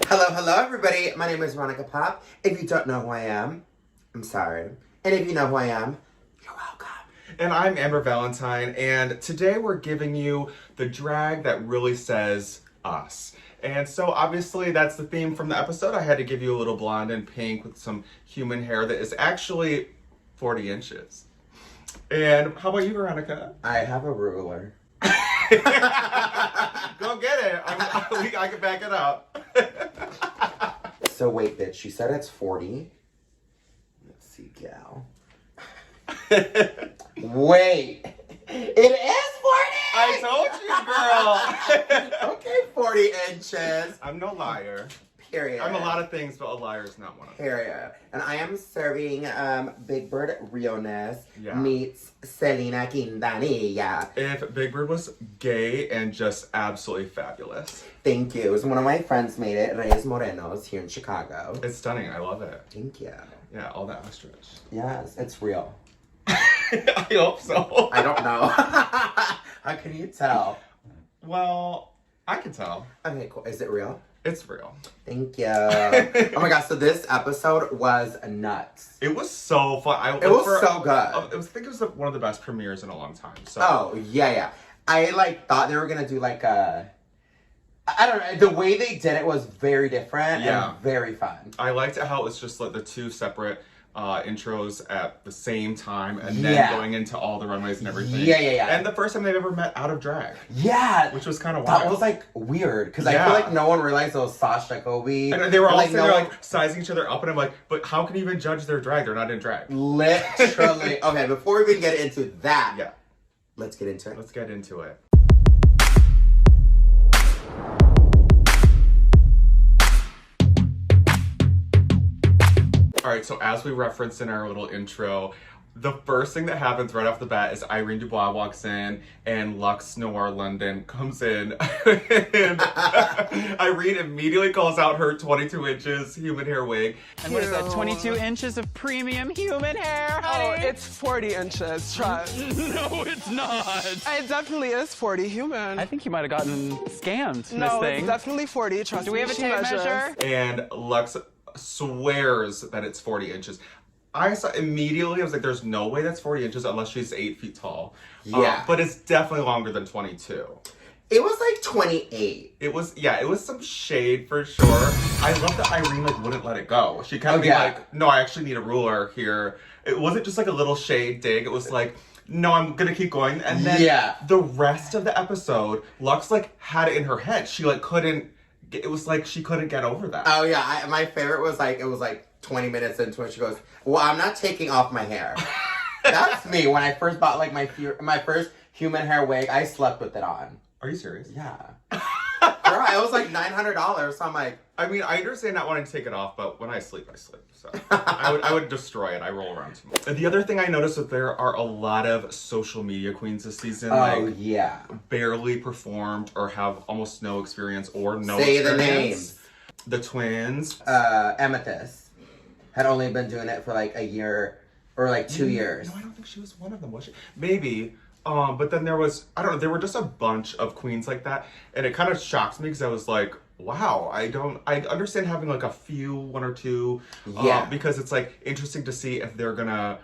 Hello, hello, everybody. My name is Veronica Pop. If you don't know who I am, I'm sorry. And if you know who I am, you're welcome. And I'm Amber Valentine, and today we're giving you the drag that really says us. And so obviously that's the theme from the episode. I had to give you a little blonde and pink with some human hair that is actually 40 inches. And how about you, Veronica? I have a ruler. Go get it. I can back it up. So wait, bitch, you said it's 40? Let's see, gal. Wait, it is 40? I told you, girl. Okay, 40 inches. I'm no liar. Period. I'm a lot of things, but a liar is not one of them. Period. And I am serving Big Bird Realness Yeah. meets Selena Quintanilla. If Big Bird was gay and just absolutely fabulous. Thank you. It was one of my friends made it, Reyes Morenos, here in Chicago. It's stunning. I love it. Thank you. Yeah, all that ostrich. Yes, it's real. I hope so. I don't know. How can you tell? Well, I can tell. Okay, cool. Is it real? It's real. Thank you. Oh my gosh, so this episode was nuts. It was so fun. It was so good. I think it was one of the best premieres in a long time. So. Oh, yeah. I thought they were gonna do I don't know, the way they did it was very different and very fun. I liked how it was just like the two separate intros at the same time and then going into all the runways and everything. Yeah. And the first time they've ever met out of drag. Yeah. Which was kind of wild. That was weird because I feel like no one realized it was Sasha Kobe. And they were all sitting there sizing each other up and I'm like, but how can you even judge their drag? They're not in drag. Literally. Okay, before we even get into that, let's get into it. Let's get into it. All right, so as we referenced in our little intro, the first thing that happens right off the bat is Irene Dubois walks in and Lux Noir London comes in. And Irene immediately calls out her 22 inches human hair wig. And what is that, 22 inches of premium human hair, honey? Oh, it's 40 inches, trust. No, it's not. It definitely is 40 human. I think you might have gotten scammed, no, Miss Thing. it's definitely 40, trust me. Do we have a tape measure? And Lux swears that it's 40 inches. I saw immediately, I was like, there's no way that's 40 inches unless she's 8 feet tall. Yeah. But it's definitely longer than 22. It was 28. It was some shade for sure. I love that Irene wouldn't let it go. She kind of be like, no, I actually need a ruler here. It wasn't just a little shade dig. It was like, no, I'm gonna keep going. And then the rest of the episode, Lux had it in her head. She couldn't, it was like she couldn't get over that. Oh yeah, my favorite was it was 20 minutes into it, she goes, well, I'm not taking off my hair. That's me. When I first bought my first human hair wig, I slept with it on. Are you serious? Yeah. Girl, it was $900, so I'm like... I mean, I understand not wanting to take it off, but when I sleep, I sleep. So I would destroy it. I roll around too much. And the other thing I noticed is there are a lot of social media queens this season. Oh, yeah. Barely performed or have almost no experience or no Say experience. the names. The twins. Amethyst had only been doing it for a year or 2 years. No, I don't think she was one of them, was she? Maybe. But then there was, I don't know, there were just a bunch of queens like that. And it kind of shocked me because I was like, wow, I understand having one or two. Because it's interesting to see if they're gonna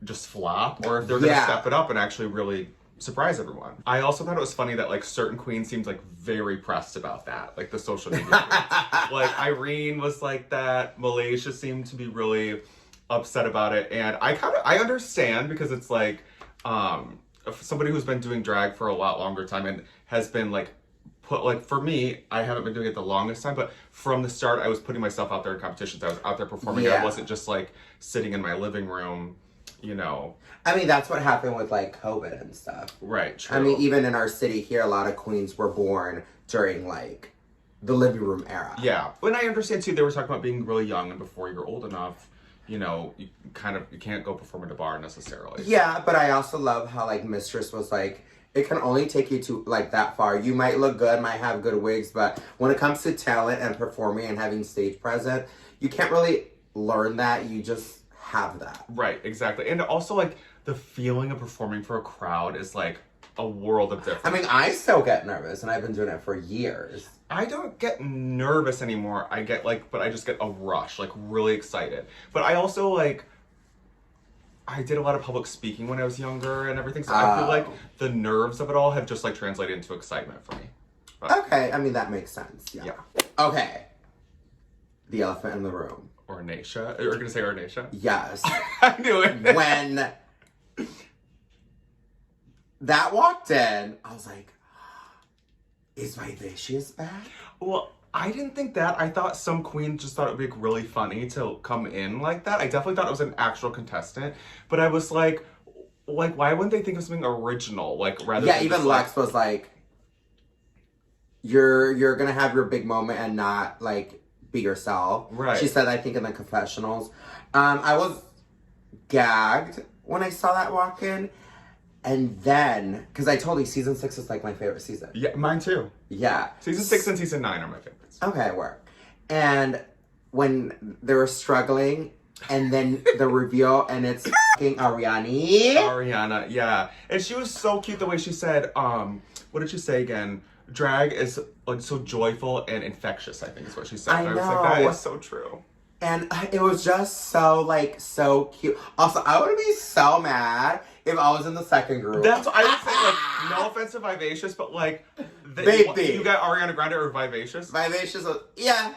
just flop or if they're gonna step it up and actually really surprise everyone. I also thought it was funny that certain queens seemed very pressed about that, the social media queens. Irene was like that. Malaysia seemed to be really upset about it, and I understand because it's somebody who's been doing drag for a lot longer time and has been for me, I haven't been doing it the longest time, but from the start I was putting myself out there in competitions. I was out there performing. I wasn't just sitting in my living room, I mean, that's what happened with COVID and stuff. Right, true. I mean, even in our city here, a lot of queens were born during the living room era. Yeah, and I understand too, they were talking about being really young and before you're old enough, you can't go perform at a bar necessarily. Yeah, but I also love how Mistress was it can only take you to that far. You might look good, might have good wigs, but when it comes to talent and performing and having stage presence, you can't really learn that. You just have that. Right, exactly. And also the feeling of performing for a crowd is a world of difference. I mean, I still get nervous and I've been doing it for years. I don't get nervous anymore. I get like, but I just get a rush, like really excited. But I also like, I did a lot of public speaking when I was younger and everything. So I feel like the nerves of it all have just like translated into excitement for me. But, Okay, I mean, that makes sense. Yeah. Okay. The elephant in the room. Ornacia? You're gonna say Ornacia? Yes. I knew it. When that walked in, I was like, is Vivacious back? Well, I didn't think that. I thought some queens just thought it would be really funny to come in like that. I definitely thought it was an actual contestant. But I was like, why wouldn't they think of something original? Like, rather Yeah, than even just, Lex was like, you're gonna have your big moment and not, like, be yourself. Right. She said, I think, in the confessionals. I was gagged when I saw that walk in. And then, because I told you season 6 is, like, my favorite season. Yeah, mine too. Yeah. Season 6 and season 9 are my favorites. Okay, work. And when they were struggling, and then the reveal, and it's fucking Ariana, yeah. And she was so cute the way she said, what did she say again? Drag is like so joyful and infectious, I think is what she said. I was like, that know. is so true. And it was just so, like, so cute. Also, I would be so mad if I was in the second group. That's what I would say, like, no offense to Vivacious, but like, Baby. you got Ariana Grande or Vivacious? Vivacious was, yeah.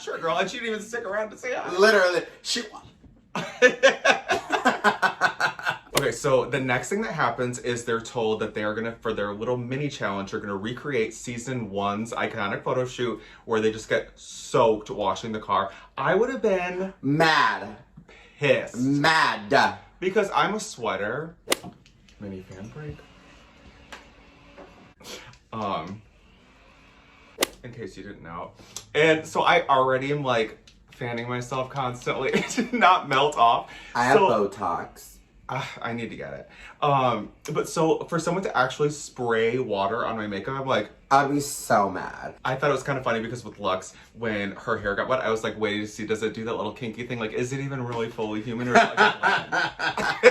Sure, girl, and she didn't even stick around to say hi. Literally. She... Okay, so the next thing that happens is they're told that they're gonna, for their little mini challenge, they're gonna recreate season 1's iconic photo shoot where they just get soaked washing the car. I would have been Mad. pissed. Mad. Because I'm a sweater. Mini fan break. In case you didn't know. And so I already am like fanning myself constantly to not melt off. I have Botox. I need to get it. But so for someone to actually spray water on my makeup, I'm like, I'd be so mad. I thought it was kind of funny because with Lux, when her hair got wet, I was like waiting to see, does it do that little kinky thing? Like, is it even really fully human or is it like a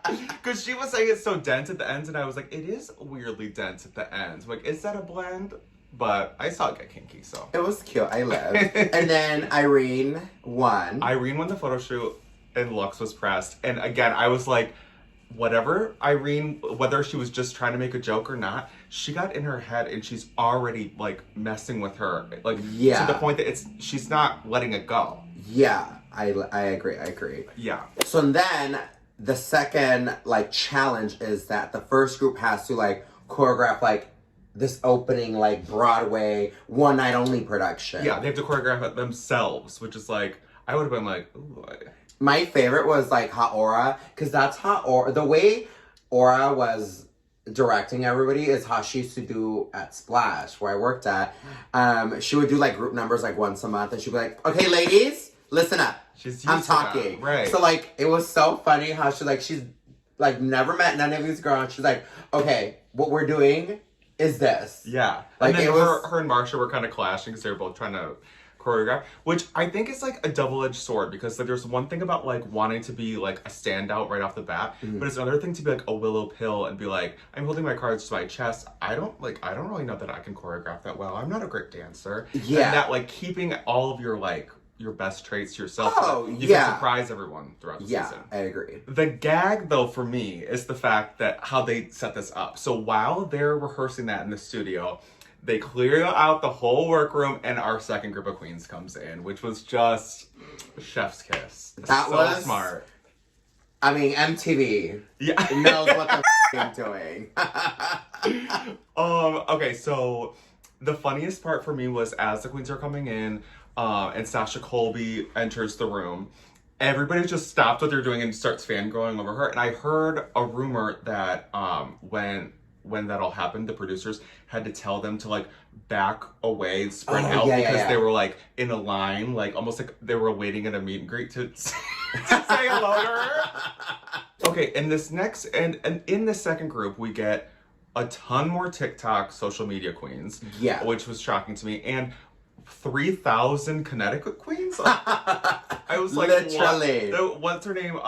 blend? Because she was saying it's so dense at the ends, and I was like, it is weirdly dense at the ends. I'm like, is that a blend? But I saw it get kinky, so. It was cute. I lived. And then Irene won. Irene won the photo shoot, and Lux was pressed. And again, I was like, whatever Irene, whether she was just trying to make a joke or not, she got in her head and she's already like messing with her, like Yeah. to the point that she's not letting it go. Yeah, I agree. Yeah. So then the second like challenge is that the first group has to like choreograph like this opening like Broadway one night only production. Yeah, they have to choreograph it themselves, which is like, I would have been like, ooh. My favorite was like Hot Aura, because that's Hot Aura. The way Aura was directing everybody is how she used to do at Splash, where I worked at. She would do like group numbers like once a month, and she'd be like, "Okay, ladies, listen up. She's I'm used to that, talking." right. So like, it was so funny how she's like never met none of these girls. She's like, "Okay, what we're doing is this." Yeah. Like, and then it was- her and Marsha were kind of clashing because they were both trying to choreograph, which I think is like a double-edged sword, because like, there's one thing about like wanting to be like a standout right off the bat, but it's another thing to be like a willow pill and be like, I'm holding my cards to my chest. I don't really know that I can choreograph that well. I'm not a great dancer. Yeah. And that like keeping all of your like your best traits to yourself. Oh, so you yeah. can surprise everyone throughout the Yeah, season. I agree. The gag, though, for me, is the fact that how they set this up. So while they're rehearsing that in the studio, they clear out the whole workroom, and our second group of queens comes in, which was just chef's kiss. That so was smart. I mean, MTV Yeah. knows what the I'm doing. Okay, so the funniest part for me was as the queens are coming in, and Sasha Colby enters the room, everybody just stops what they're doing and starts fangirling over her. And I heard a rumor that when that all happened, the producers had to tell them to like back away, spread out, because they were like in a line, like almost like they were waiting at a meet and greet to say hello to her. Okay, and this next and in the second group, we get a ton more TikTok social media queens. Yeah. Which was shocking to me. And 3,000 Connecticut queens? I was like, literally. What's her name?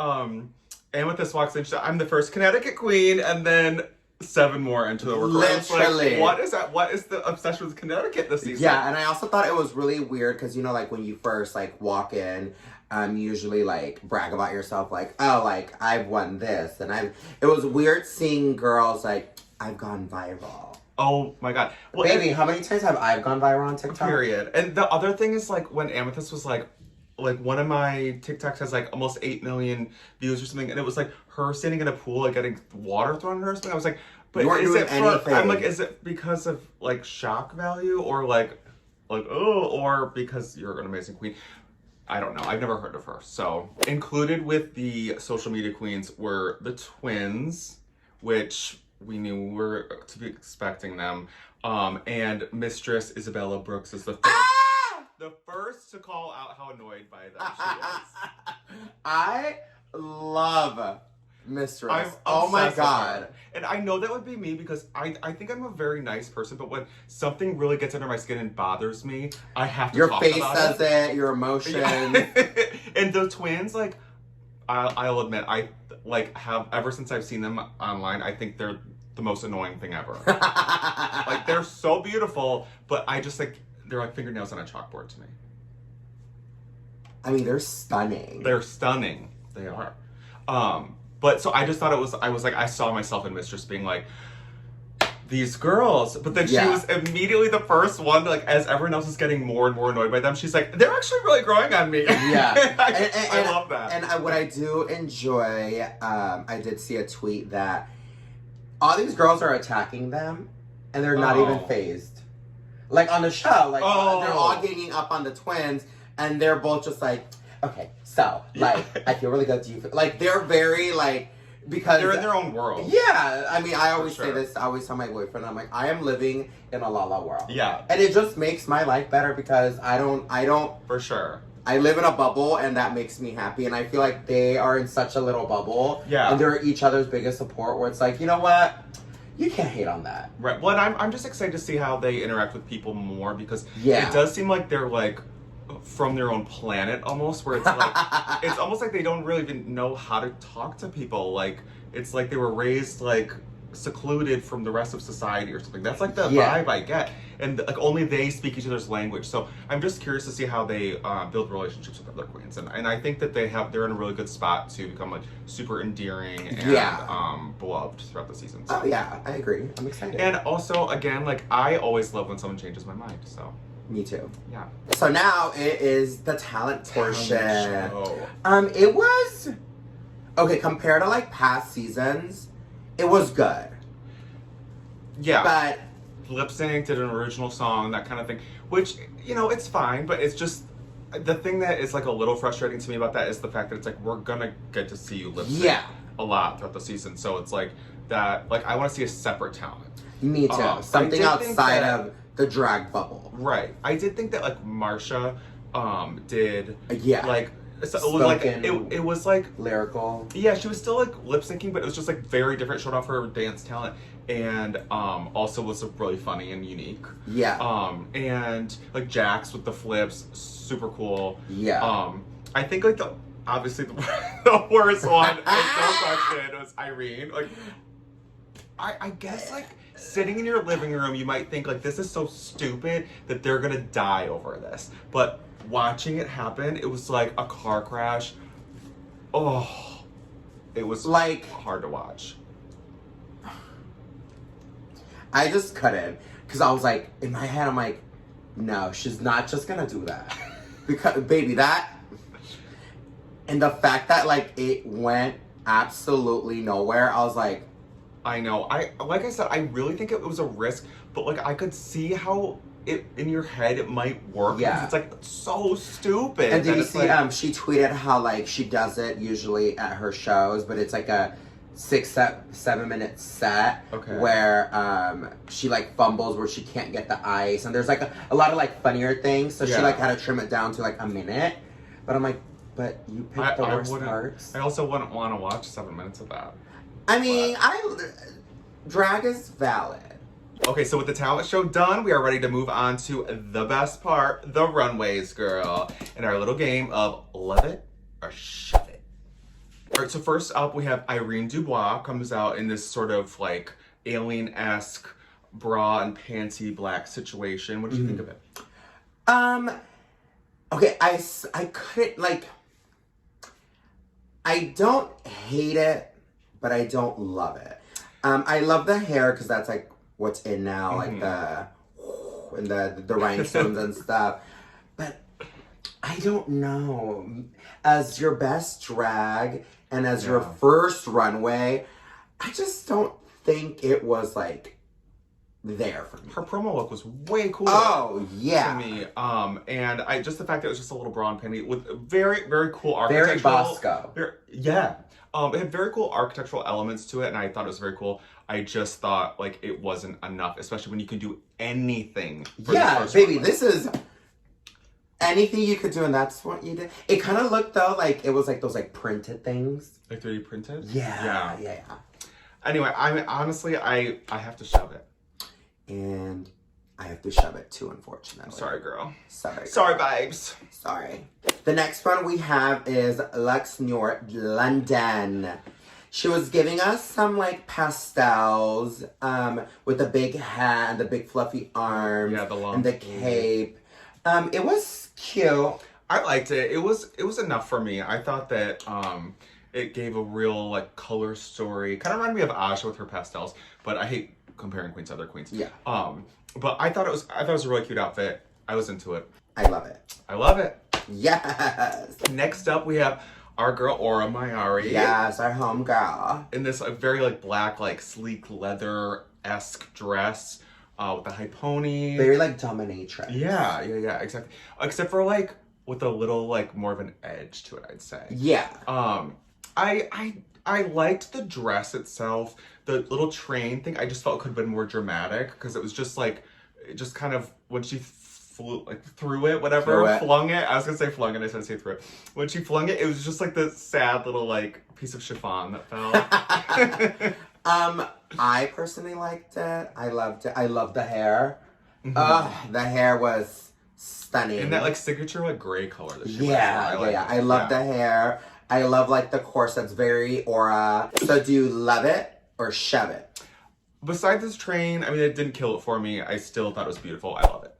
Amethyst walks in, she's like, I'm the first Connecticut queen, and then 7 more into the workroom. I was like, Literally. what is that? What is the obsession with Connecticut this season? Yeah, and I also thought it was really weird because, you know, like when you first like walk in, usually like brag about yourself, like, oh, like I've won this, and it was weird seeing girls like, I've gone viral. Oh my god. Well, Baby, how many times have I gone viral on TikTok? Period. And the other thing is like when Amethyst was like one of my TikToks has like almost 8 million views or something, and it was like her standing in a pool like getting water thrown at her or something. I was like, but You weren't is doing it for, anything. I'm like, is it because of like shock value or like oh, or because you're an amazing queen? I don't know. I've never heard of her. So included with the social media queens were the twins, which we knew we were to be expecting them. And Mistress Isabella Brooks is the first to call out how annoyed by them she is. I love Mistress. I'm Oh my obsessed with god. her. And I know that would be me because I think I'm a very nice person, but when something really gets under my skin and bothers me, I have to Your talk face about says it, your emotions. And the twins, like, I'll admit, I like have ever since I've seen them online, I think they're the most annoying thing ever. Like, they're so beautiful, but I just like they're like fingernails on a chalkboard to me. I mean, they're stunning. They're stunning. They are. But so I just thought I was like, I saw myself in Mistress being like, these girls. But then she was immediately the first one, like, as everyone else is getting more and more annoyed by them, she's like, they're actually really growing on me. Yeah. I love that. And what I do enjoy, I did see a tweet that all these girls are attacking them, and they're not even phased. Like, on the show, like, they're all ganging up on the twins, and they're both just like, okay, so, like, I feel really good. Do you feel, like, they're very, like, because they're in their own world. Yeah, I mean, I always say this. I always tell my boyfriend, I'm like, I am living in a la la world. Yeah, and it just makes my life better because I don't. For sure. I live in a bubble, and that makes me happy. And I feel like they are in such a little bubble. Yeah, and they're each other's biggest support. Where it's like, you know what, you can't hate on that. Right. Well, and I'm just excited to see how they interact with people more because it does seem like they're like from their own planet almost, where it's like it's almost like they don't really even know how to talk to people. Like it's like they were raised like secluded from the rest of society or something. That's like the vibe I get, and like only they speak each other's language. So I'm just curious to see how they build relationships with other queens, and I think that they're in a really good spot to become like super endearing and beloved throughout the season. So. Oh yeah, I agree. I'm excited. And also, again, like I always love when someone changes my mind. So. Me too. Yeah. So now it is the talent portion. Show. It was okay compared to like past seasons. It was good. Yeah. But lip sync, did an original song, that kind of thing. Which, you know, it's fine, but it's just the thing that is like a little frustrating to me about that is the fact that it's like we're gonna get to see you lip sync a lot throughout the season. So it's like that like I wanna see a separate talent. Me too. Something outside of the drag bubble. Right. I did think that like Marsha did like so it was like it was like lyrical. Yeah, she was still like lip syncing, but it was just like very different, showed off her dance talent, and also was really funny and unique. Yeah. And like Jax with the flips, super cool. Yeah. I think like obviously the worst one, no question, was Irene. Like I guess like sitting in your living room, you might think like this is so stupid that they're gonna die over this, but watching it happen, it was like a car crash. Oh, it was like hard to watch. I just couldn't, because I was like, in my head, I'm like, no, she's not just gonna do that. Because, baby, that, and the fact that, like, it went absolutely nowhere, I was like, I know. Like I said, I really think it was a risk, but like I could see how it in your head it might work. Yeah. It's like so stupid. And did you see, she tweeted how, like, she does it usually at her shows, but it's like a 7 minute set where she like fumbles where she can't get the ice, and there's like a lot of like funnier things, so she like had to trim it down to like a minute. But I'm like, but you picked the worst parts. I also wouldn't want to watch 7 minutes of that. I mean, drag is valid. Okay, so with the talent show done, we are ready to move on to the best part, the runways, girl, and our little game of love it or shove it. All right, so first up we have Irene Dubois comes out in this sort of like alien-esque bra and panty black situation. What did you think of it? Okay, I couldn't, like, I don't hate it, but I don't love it. I love the hair because that's like what's in now, like the rhinestones and stuff. But I don't know. As your best drag and as your first runway, I just don't think it was like there for me. Her promo look was way cooler. Oh yeah, to me. And I just the fact that it was just a little bra and panty with very, very cool architectural. very Bosco. Yeah. It had very cool architectural elements to it, and I thought it was very cool. I just thought like it wasn't enough, especially when you can do anything. Yeah, baby, this is anything you could do, and that's what you did. It kind of looked though like it was like those like printed things. Like 3D printed. Yeah. Anyway, I mean, honestly, I have to shove it. And I have to shove it too, unfortunately. Sorry, girl. Sorry, vibes. Sorry. The next one we have is Lux York London. She was giving us some like pastels with the big hat and the big fluffy arms. Yeah, the long and the cape. It was cute. I liked it. It was enough for me. I thought that it gave a real like color story. Kind of reminded me of Aja with her pastels, but I hate comparing queens to other queens. Yeah. But I thought it was a really cute outfit. I was into it. I love it. I love it. Yes. Next up, we have our girl Aura Mayari. Yes, our home girl. In this very like black, like sleek leather-esque dress with a high pony. Very like dominatrix. Yeah, exactly. Except for like with a little like more of an edge to it, I'd say. Yeah. I liked the dress itself. The little train thing, I just felt could have been more dramatic because it was just like, it just kind of, when she threw it, whatever, flung it. I was gonna say flung it, I said say threw it. When she flung it, it was just like the sad little like piece of chiffon that fell. I personally liked it. I loved it. I loved the hair. The hair was stunning. And that like signature like gray color that she I love the hair. I love like the corsets, very Aura. So do you love it or shove it? Besides this train, I mean, it didn't kill it for me. I still thought it was beautiful. I love it.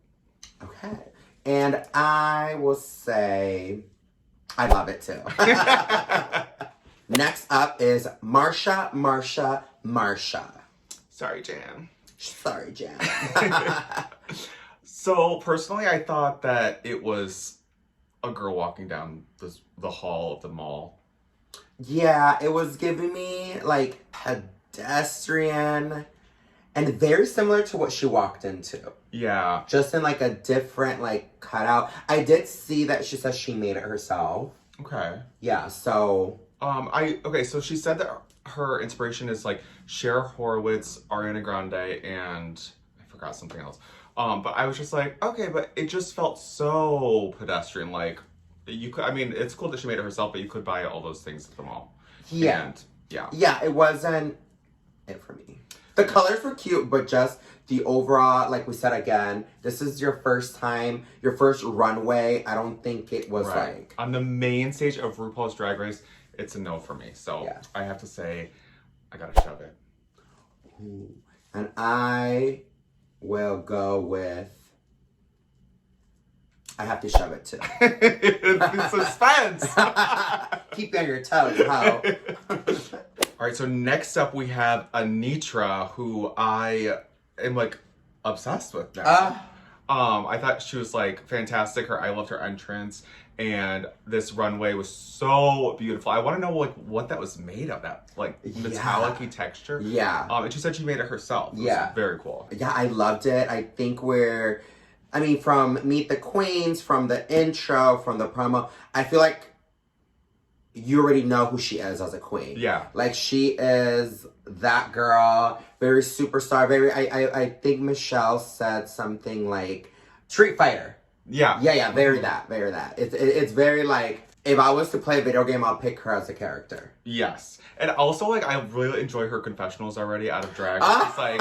Okay. And I will say I love it too. Next up is Marsha. Sorry, Jan. Sorry, Jan. So, personally, I thought that it was a girl walking down the hall of the mall. Yeah, it was giving me, like, pedestrian and very similar to what she walked into. Yeah. Just in, like, a different, like, cutout. I did see that she says she made it herself. Okay. Yeah, so... so she said that her inspiration is, like, Cher Horowitz, Ariana Grande, and I forgot something else. But I was just like, okay, but it just felt so pedestrian. Like, you could, I mean, it's cool that she made it herself, but you could buy all those things at the mall. Yeah. And, yeah. Yeah, it wasn't it for me. The colors were cute, but just the overall, like we said again, this is your first time, your first runway. I don't think it was like... On the main stage of RuPaul's Drag Race, it's a no for me. So yeah. I have to say, I gotta shove it. Ooh. And I will go with... I have to shove it too. Suspense! Keep you on your toes, ho. All right, so next up we have Anitra, who I am like obsessed with now. I thought she was like fantastic. I loved her entrance, and this runway was so beautiful. I want to know like what that was made of, that like metallic-y texture. Yeah. And she said she made it herself. It was very cool. Yeah, I loved it. I think from Meet the Queens, from the intro, from the promo, I feel like you already know who she is as a queen. Yeah. Like, she is that girl, very superstar, I think Michelle said something like, Street Fighter. Yeah. Yeah, very that. It's very like, if I was to play a video game, I'll pick her as a character. Yes. And also, like, I really enjoy her confessionals already out of drag. It's like,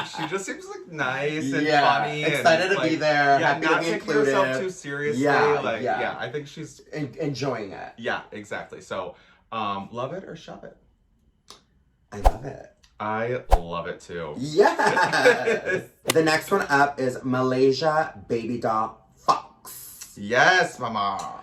she just seems like nice and funny. Excited and, to be there. Yeah, happy not to be taking included. herself too seriously. Yeah. I think she's... enjoying it. Yeah, exactly. So, love it or shove it? I love it. I love it too. Yes! The next one up is Malaysia Baby Doll Fox. Yes, mama.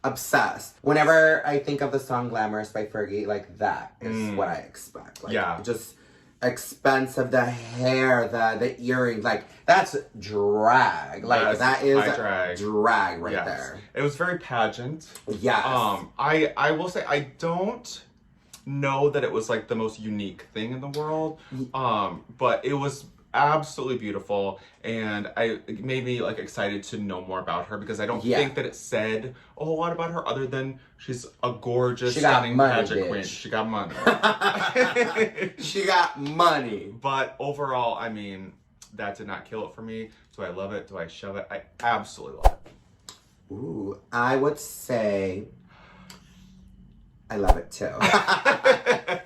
Obsessed. Whenever I think of the song Glamorous by Fergie, like that is what I expect. Like, yeah. Just expensive, the hair, the earrings, like that's drag. Like that is drag right there. It was very pageant. Yes. I will say I don't know that it was like the most unique thing in the world. But it was absolutely beautiful, and it made me like excited to know more about her, because I don't think that it said a whole lot about her other than she's a gorgeous, stunning pageant queen. She got money. She got money. But overall, I mean, that did not kill it for me. Do I love it? Do I shove it? I absolutely love it. Ooh, I would say I love it too.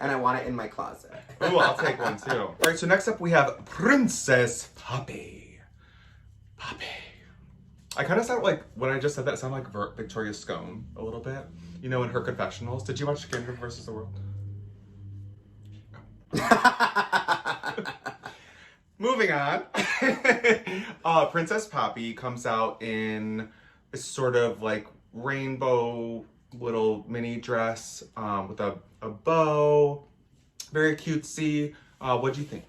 And I want it in my closet. Ooh, I'll take one too. All right, so next up we have Princess Poppy. Poppy. I kind of sound like, when I just said that, it sounded like Victoria Scone a little bit. You know, in her confessionals. Did you watch Scandal versus the World? Moving on. Princess Poppy comes out in a sort of like rainbow little mini dress with a bow. Very cutesy. What'd you think?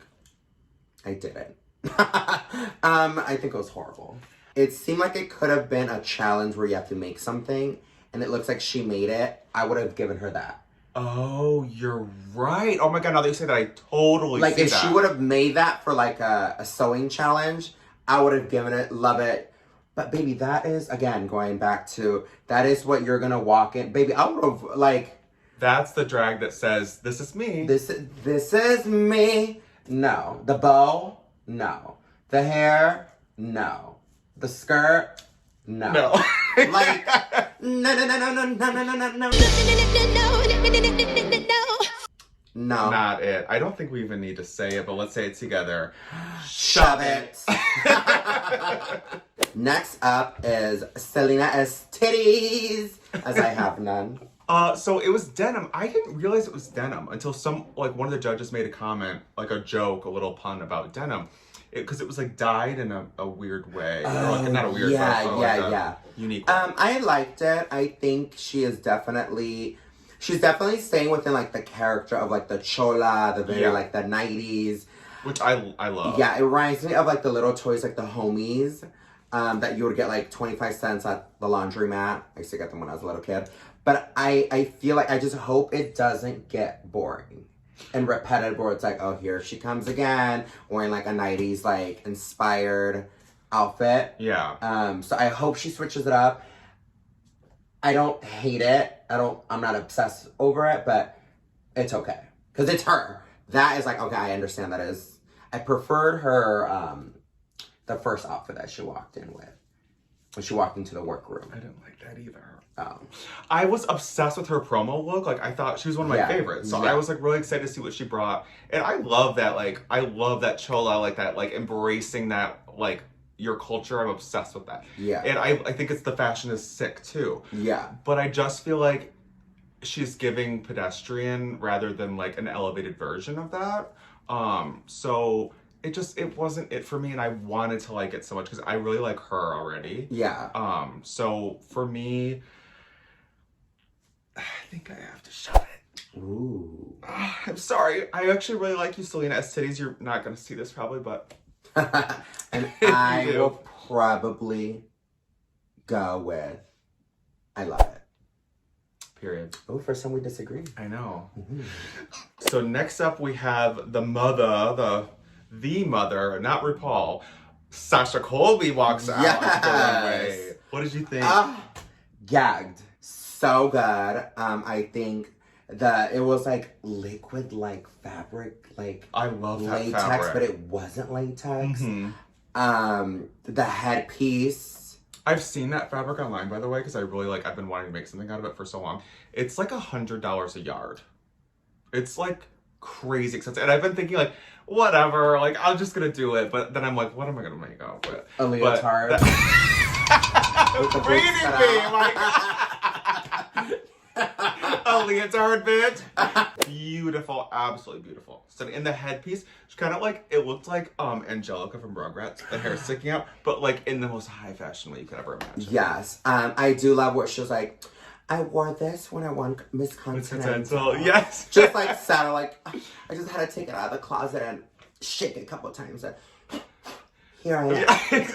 I didn't. I think it was horrible. It seemed like it could have been a challenge where you have to make something, and it looks like she made it. I would have given her that. Oh, you're right. Oh my god, now that you say that, I totally like see if that. she would have made that for like a sewing challenge, I would have given it, love it. But baby, that is, again, going back to, that is what you're gonna walk in. Baby, I would have like... That's the drag that says, this is me. This is me. No. The bow? No. The hair? No. The skirt? No. No. Like, no. No. Not it. I don't think we even need to say it, but let's say it together. Shove it. Next up is Selena S. Titties, as I have none. So it was denim. I didn't realize it was denim until one of the judges made a comment, like a joke, a little pun about denim. Because it was like dyed in a weird way. Or like, not a weird way, but unique way. I liked it. I think she's definitely staying within like the character of like the chola, the very like the 90s. Which I love. Yeah, it reminds me of like the little toys, like the homies, that you would get like 25 cents at the laundromat. I used to get them when I was a little kid. But I feel like, I just hope it doesn't get boring and repetitive, where it's like, oh, here she comes again, wearing like a 90s like inspired outfit. Yeah. So I hope she switches it up. I don't hate it. I'm not obsessed over it, but it's okay. Because it's her. That is like, okay, I understand that is. I preferred her, the first outfit that she walked in with. When she walked into the workroom. I didn't like that either. I was obsessed with her promo look. Like, I thought she was one of my favorites. So I was like really excited to see what she brought. And I love that, like, I love that chola, like that, like embracing that, like, your culture. I'm obsessed with that. Yeah. And I think it's the fashion is sick too. Yeah. But I just feel like she's giving pedestrian rather than like an elevated version of that. So it wasn't it for me, and I wanted to like it so much because I really like her already. Yeah. So for me, I think I have to shove it. Ooh. I'm sorry. I actually really like you, Selena S. Titties. You're not going to see this probably, but... And I will probably go with I love it. Period. Oh, first time we disagree. I know. Mm-hmm. So next up we have the mother, not RuPaul. Sasha Colby walks out onto the runway. What did you think? Gagged. So good. I think it was like liquid, like fabric, like I love that latex, fabric. but it wasn't latex. Mm-hmm. The headpiece. I've seen that fabric online, by the way, because I've been wanting to make something out of it for so long. It's like $100 a yard. It's like crazy expensive. And I've been thinking like, whatever, like I'm just gonna do it. But then I'm like, what am I gonna make out of it? A leotard. Reading me, like a a leotard, bitch. Beautiful, absolutely beautiful. So in the headpiece, she kind of like, it looked like Angelica from Rugrats, the hair sticking out, but like in the most high fashion way you could ever imagine. Yes. I do love what she was like, I wore this when I won Miss Continental. Yes. Just like Sarah, like, I just had to take it out of the closet and shake it a couple of times. And here I am.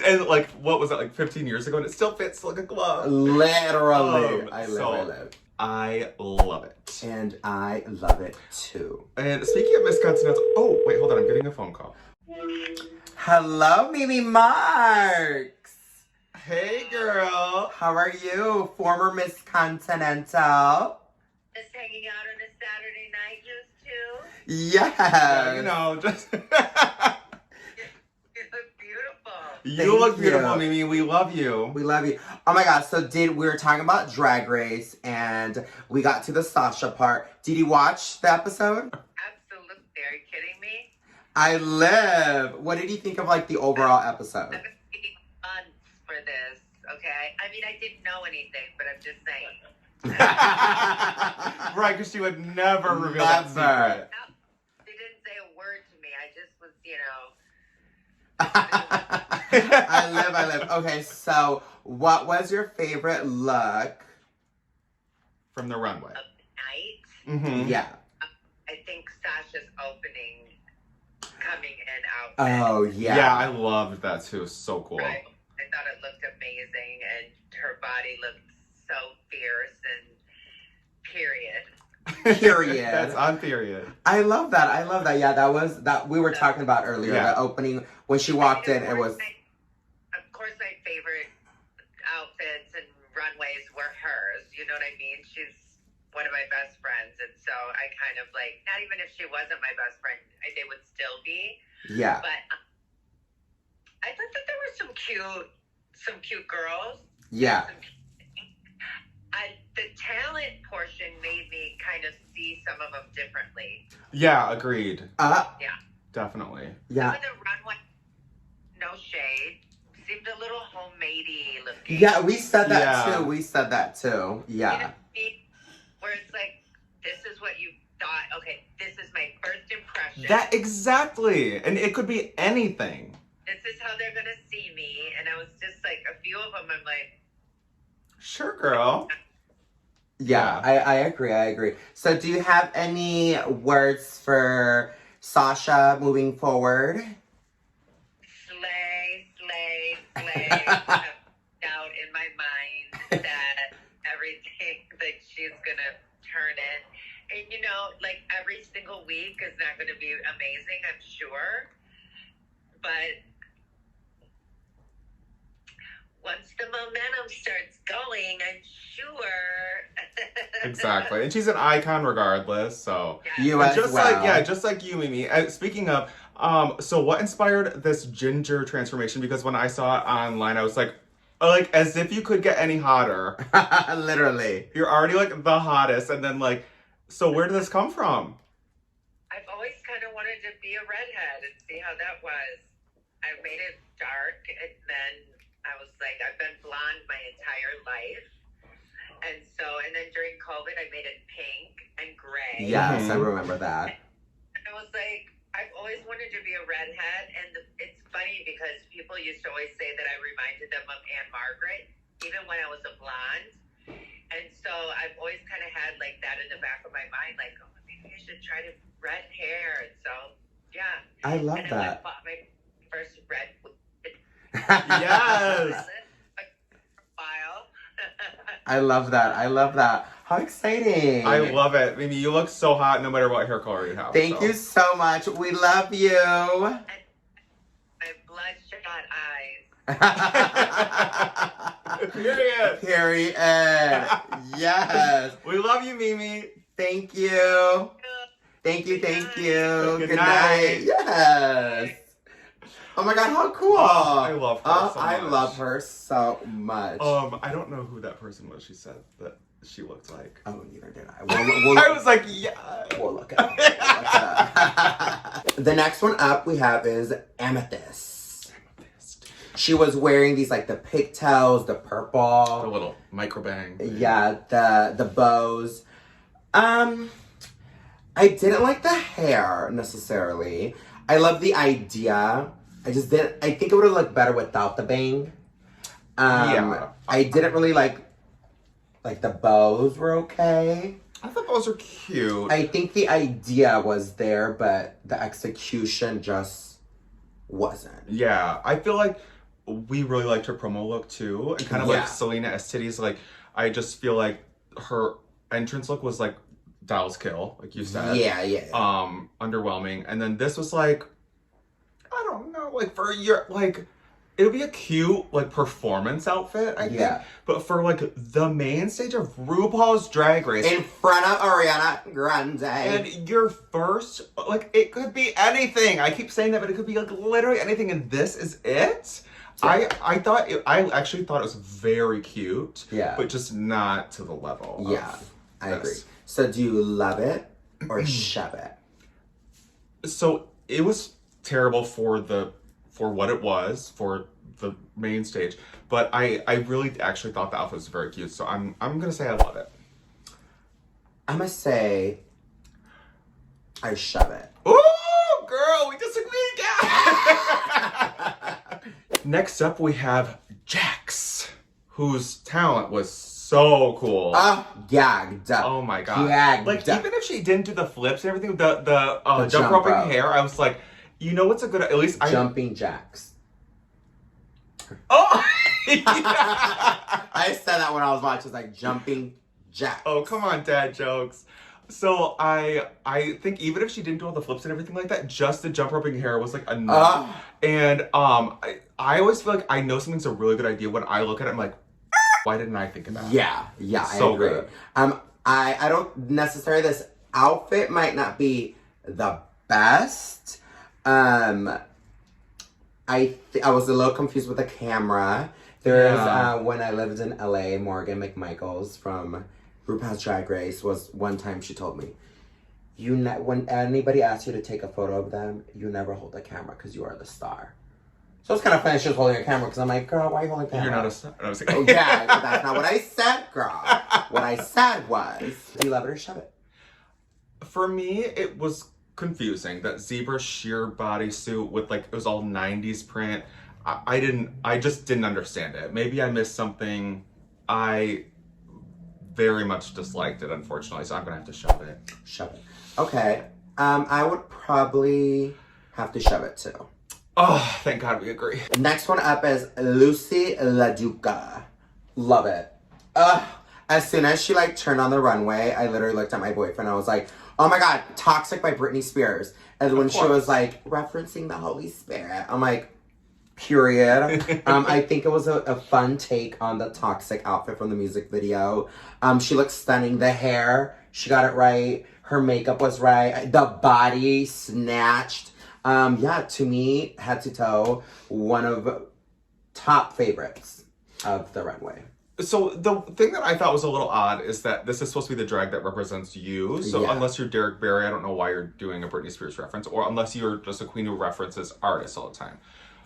And like, what was that, like 15 years ago? And it still fits like a glove. Literally. I live. I love it. And I love it too. And speaking of Miss Continental, oh, wait, hold on. I'm getting a phone call. Hello, Mimi Marks. Hey, girl. How are you, former Miss Continental? Just hanging out on a Saturday night, just two. Yes. Yeah, you know, just... You look beautiful. You look Thank beautiful, you. Mimi. We love you. We love you. Oh my God, so we were talking about Drag Race and we got to the Sasha part. Did you watch the episode? Absolutely. Are you kidding me? I live. What did you think of like the overall episode? I've been waiting months for this, okay? I mean, I didn't know anything, but I'm just saying. Right, because she would never reveal that secret. No, they didn't say a word to me. I just was, I live. Okay, so what was your favorite look? From the runway. of the night. Mm-hmm. Yeah. I think Sasha's opening, coming in outfit. Oh, yeah. Yeah, I loved that too. So cool. I thought it looked amazing, and her body looked so fierce and period. Period. That's on period. I love that. Yeah, that was that we were talking about earlier. Yeah. The opening when she walked in, it was. Of course, my favorite outfits and runways were hers. You know what I mean? She's one of my best friends, and so I kind of like, not even if she wasn't my best friend, they would still be. Yeah. But I thought that there were some cute girls. Yeah. The talent portion made me kind of see some of them differently. Yeah, agreed. Yeah. Definitely. Yeah. Some of the runway, no shade, seemed a little homemade-y looking. Yeah, we said that Yeah. too. We said that too. You Yeah. know what I mean? Where it's like, this is what you thought. Okay, this is my first impression. That exactly. And it could be anything. This is how they're gonna see me. And I was just like, a few of them, I'm like, Sure, girl. Yeah, I agree. So do you have any words for Sasha moving forward? slay. I have doubt in my mind that everything that she's gonna turn in. And you know, like every single week is not gonna be amazing, I'm sure. But once the momentum starts going, I'm sure. Exactly. And she's an icon regardless, so. You And as just well. like, yeah, just like you, Mimi. Speaking of, so what inspired this ginger transformation? Because when I saw it online, I was like as if you could get any hotter. Literally. You're already like the hottest, and then like, so where did this come from? I've always kind of wanted to be a redhead and see how that was. I made it dark, and then I was like, I've been blonde my entire life. And then during COVID, I made it pink and gray. Yes, I Mhm. remember that. And I was like, I've always wanted to be a redhead. And it's funny because people used to always say that I reminded them of Anne Margaret, even when I was a blonde. And so I've always kind of had like that in the back of my mind, like, oh, maybe I should try to red hair. And so, yeah. I love And I went that. and bought my first red Yes. file. I love that. How exciting. I love it. Mimi, you look so hot no matter what hair color you have. Thank you so much. We love you. My bloodshot eyes. Period. Period. Yes. We love you, Mimi. Thank you. Thank you. Good Good night. night. Yes. Oh my God, how cool. Oh, I love her so I much. love her so much. I don't know who that person was. She said that she looked like. Oh, neither did I. We'll I was like, yeah. we'll look it up. The next one up we have is Amethyst. She was wearing these like the pigtails, the purple. The little micro bang. Yeah, the bows. I didn't like the hair necessarily. I love the idea. I just didn't. I think it would have looked better without the bang. Yeah. I didn't really like the bows were okay. I thought those were cute. I think the idea was there, but the execution just wasn't. Yeah, I feel like we really liked her promo look too, and kind of Yeah. like Selena Estides. Like, I just feel like her entrance look was like Dial's kill, like you said. Yeah. Underwhelming, and then this was like, I don't know, like for your like, it would be a cute like performance outfit, I think. Yeah. But for like the main stage of RuPaul's Drag Race, In front of Ariana Grande. and your first, like, it could be anything. I keep saying that, but it could be like literally anything, and this is it. Yeah. I actually thought it was very cute. Yeah. But just not to the level. Yeah, of I this. agree. So do you love it or shove it? So it was terrible for what it was for the main stage, but I really actually thought the outfit was very cute. So I'm gonna say I love it. I'm gonna say I shove it. Ooh, girl, we disagree again. Next up, we have Jax, whose talent was so cool. Gagged. Oh my god! Gagged. Like, even if she didn't do the flips and everything, the jump jump roping rope. hair, I was like, you know what's a good? At least I. Jumping jacks. Oh. I said that when I was watching. It's like jumping jacks. Oh, come on, dad jokes. So I think even if she didn't do all the flips and everything like that, just the jump roping hair was like enough. And I always feel like I know something's a really good idea when I look at it. I'm like, why didn't I think of that? Yeah, So I agree. good. I don't necessarily. This outfit might not be the best. I was a little confused with the camera. There's when I lived in LA, Morgan McMichaels from RuPaul's Drag Race was one time she told me, when anybody asks you to take a photo of them, you never hold the camera because you are the star. So it's kind of funny she was holding a camera because I'm like, girl, why are you holding a camera? You're not a star. I was like, Oh, yeah, but that's not what I said, girl. What I said was, do you love it or shove it? For me, it was confusing. That zebra sheer bodysuit with like, it was all 90s print. I just didn't understand it. Maybe I missed something. I very much disliked it, unfortunately, so I'm gonna have to shove it. Shove it. Okay. I would probably have to shove it too. Oh, thank God we agree. Next one up is Lucy LaDuca. Love it. As soon as she like turned on the runway, I literally looked at my boyfriend. I was like, oh my God, Toxic by Britney Spears. And when she was like referencing the Holy Spirit, I'm like, period. I think it was a fun take on the Toxic outfit from the music video. She looked stunning. The hair, she got it right. Her makeup was right. The body snatched. Yeah, to me, head to toe, one of top favorites of the runway. So the thing that I thought was a little odd is that this is supposed to be the drag that represents you. So Yeah. unless you're Derek Barry, I don't know why you're doing a Britney Spears reference, or unless you're just a queen who references artists all the time.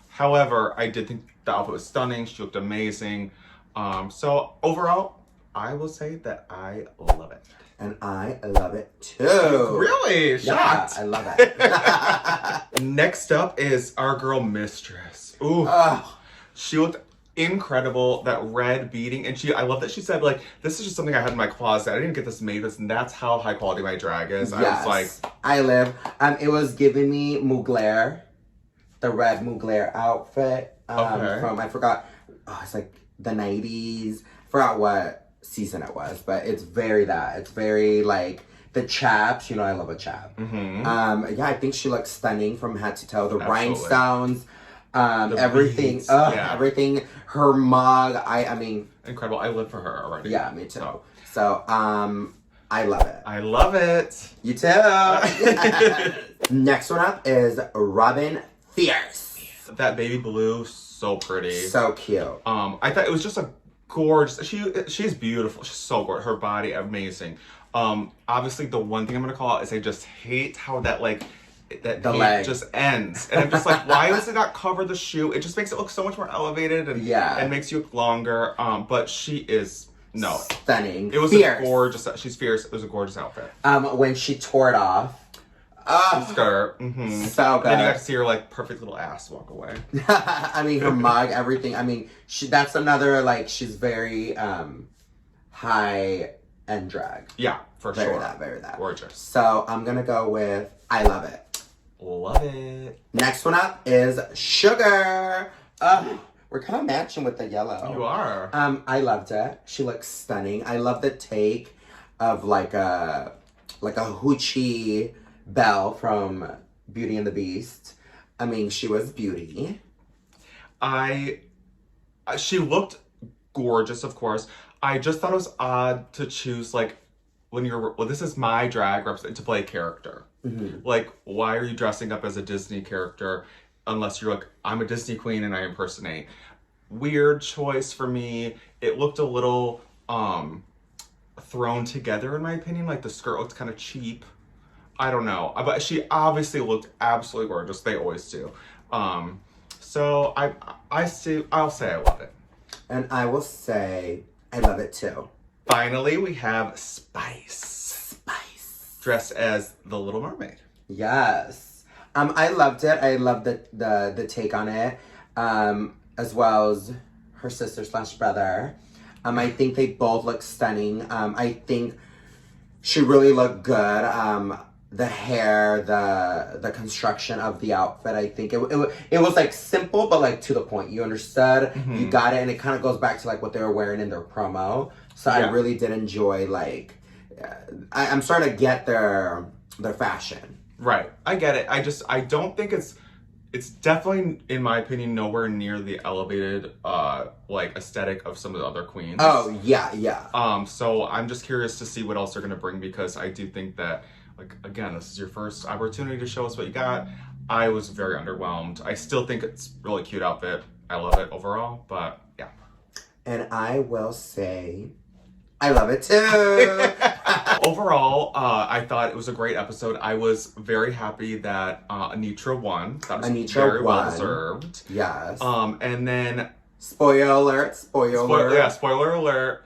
However, I did think the outfit was stunning. She looked amazing. So overall, I will say that I love it. And I love it too. Really? Yeah, Shocked. I love it. Next up is our girl Mistress. Ooh. She looked incredible. That red beading. And I love that she said, like, this is just something I had in my closet. I didn't get this made, and that's how high quality my drag is. I was like, I live. It was giving me Mugler, the red Mugler outfit. Okay. From, I forgot, it's like the 90s. I forgot what season it was, but it's very that. It's very like the chaps. You know, I love a chap. mm-hmm. Yeah, I think she looks stunning from head to toe. The Absolutely. rhinestones, everything. beads, yeah. Everything. Her mug. I mean, incredible. I live for her already. yeah, me too. So, I love it. I love it. You too. Next one up is Robin Fierce. That baby blue, so pretty. So cute. I thought it was just a gorgeous. She's beautiful. She's so gorgeous. Her body, amazing. Obviously, the one thing I'm gonna call out is I just hate how that the leg just ends, and I'm just like, why does it not cover the shoe? It just makes it look so much more elevated and Yeah. and makes you look longer. But she is No. Stunning. It was fierce. a gorgeous, she's fierce. It was a gorgeous outfit. When she tore it off. Skirt. Mm-hmm. So good. And then you got to see her like perfect little ass walk away. I mean, her mug, everything. I mean, that's another, like, she's very high end drag. Yeah, for Very sure. Very that. Gorgeous. So I'm gonna go with I love it. Love it. Next one up is Sugar. We're kind of matching with the yellow. You are. I loved it. She looks stunning. I love the take of like a hoochie Belle from Beauty and the Beast. I mean, she was beauty. She looked gorgeous, of course. I just thought it was odd to choose like when this is my drag represent to play a character. Mm-hmm. Like, why are you dressing up as a Disney character unless you're like, I'm a Disney queen and I impersonate? Weird choice for me. It looked a little thrown together in my opinion. Like the skirt looked kind of cheap. I don't know, but she obviously looked absolutely gorgeous. They always do. So I'll say I love it. And I will say I love it too. Finally, we have Spice dressed as the Little Mermaid. Yes. I loved it. I loved the take on it. As well as her sister / brother. I think they both look stunning. I think she really looked good. The hair, the construction of the outfit, I think it was like simple but like to the point. You understood, you got it, and it kind of goes back to like what they were wearing in their promo. So I really did enjoy like I'm starting to get their fashion. Right, I get it. I don't think it's definitely, in my opinion, nowhere near the elevated like aesthetic of some of the other queens. Oh yeah. So I'm just curious to see what else they're gonna bring, because I do think that, like, again, this is your first opportunity to show us what you got. I was very underwhelmed. I still think it's a really cute outfit. I love it overall, but yeah. And I will say, I love it too. Overall, I thought it was a great episode. I was very happy that Anitra won. That was very well deserved. Yes. And then spoiler alert. Spoiler alert.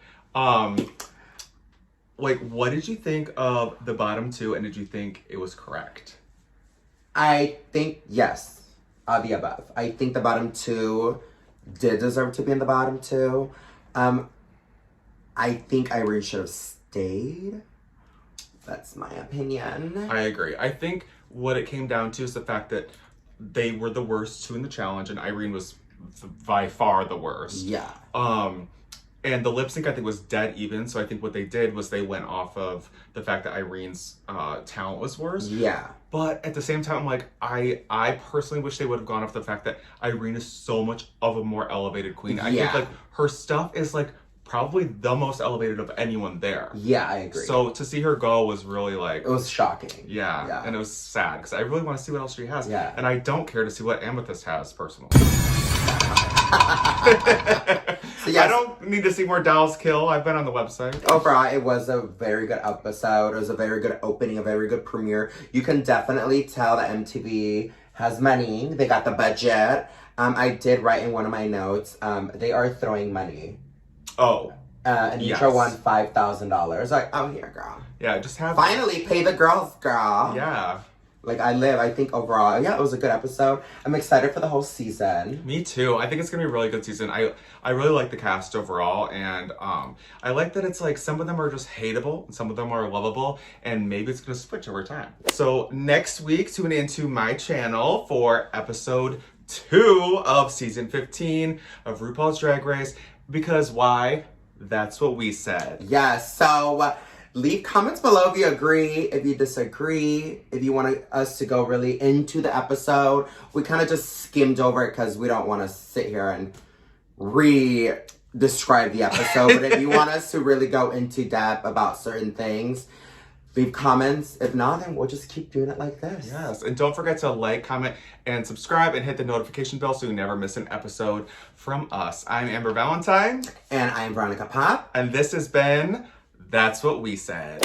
Like, what did you think of the bottom two, and did you think it was correct? I think yes, the above. I think the bottom two did deserve to be in the bottom two. I think Irene should have stayed. That's my opinion. I agree. I think what it came down to is the fact that they were the worst two in the challenge, and Irene was by far the worst. Yeah. And the lip sync, I think, was dead even. So I think what they did was they went off of the fact that Irene's talent was worse. Yeah. But at the same time, like, I personally wish they would have gone off the fact that Irene is so much of a more elevated queen. I think, like, her stuff is, like, probably the most elevated of anyone there. Yeah, I agree. So to see her go was really, like... It was shocking. Yeah. And it was sad, because I really want to see what else she has. Yeah. And I don't care to see what Amethyst has, personally. So yes, I don't need to see more dolls kill. I've been on the website. Overall, it was a very good episode. It was a very good opening, a very good premiere. You can definitely tell that MTV has money. They got the budget. I did write in one of my notes, they are throwing money. Oh. Anitra won $5,000. Like, oh, here, girl. Yeah, just have... Finally, pay the girls, girl. Yeah. Like, I think overall, yeah, it was a good episode. I'm excited for the whole season. Me too. I think it's gonna be a really good season. I really like the cast overall, and I like that it's like some of them are just hateable and some of them are lovable, and maybe it's gonna switch over time. So next week, tune into my channel for episode 2 of season 15 of RuPaul's Drag Race, because why? That's what we said. Yes, so leave comments below if you agree, if you disagree, if you want us to go really into the episode. We kind of just skimmed over it because we don't want to sit here and describe the episode. But if you want us to really go into depth about certain things, leave comments. If not, then we'll just keep doing it like this. Yes, and don't forget to like, comment, and subscribe, and hit the notification bell so you never miss an episode from us. I'm Amber Valentine. And I'm Veronica Pop. And this has been That's What We Said.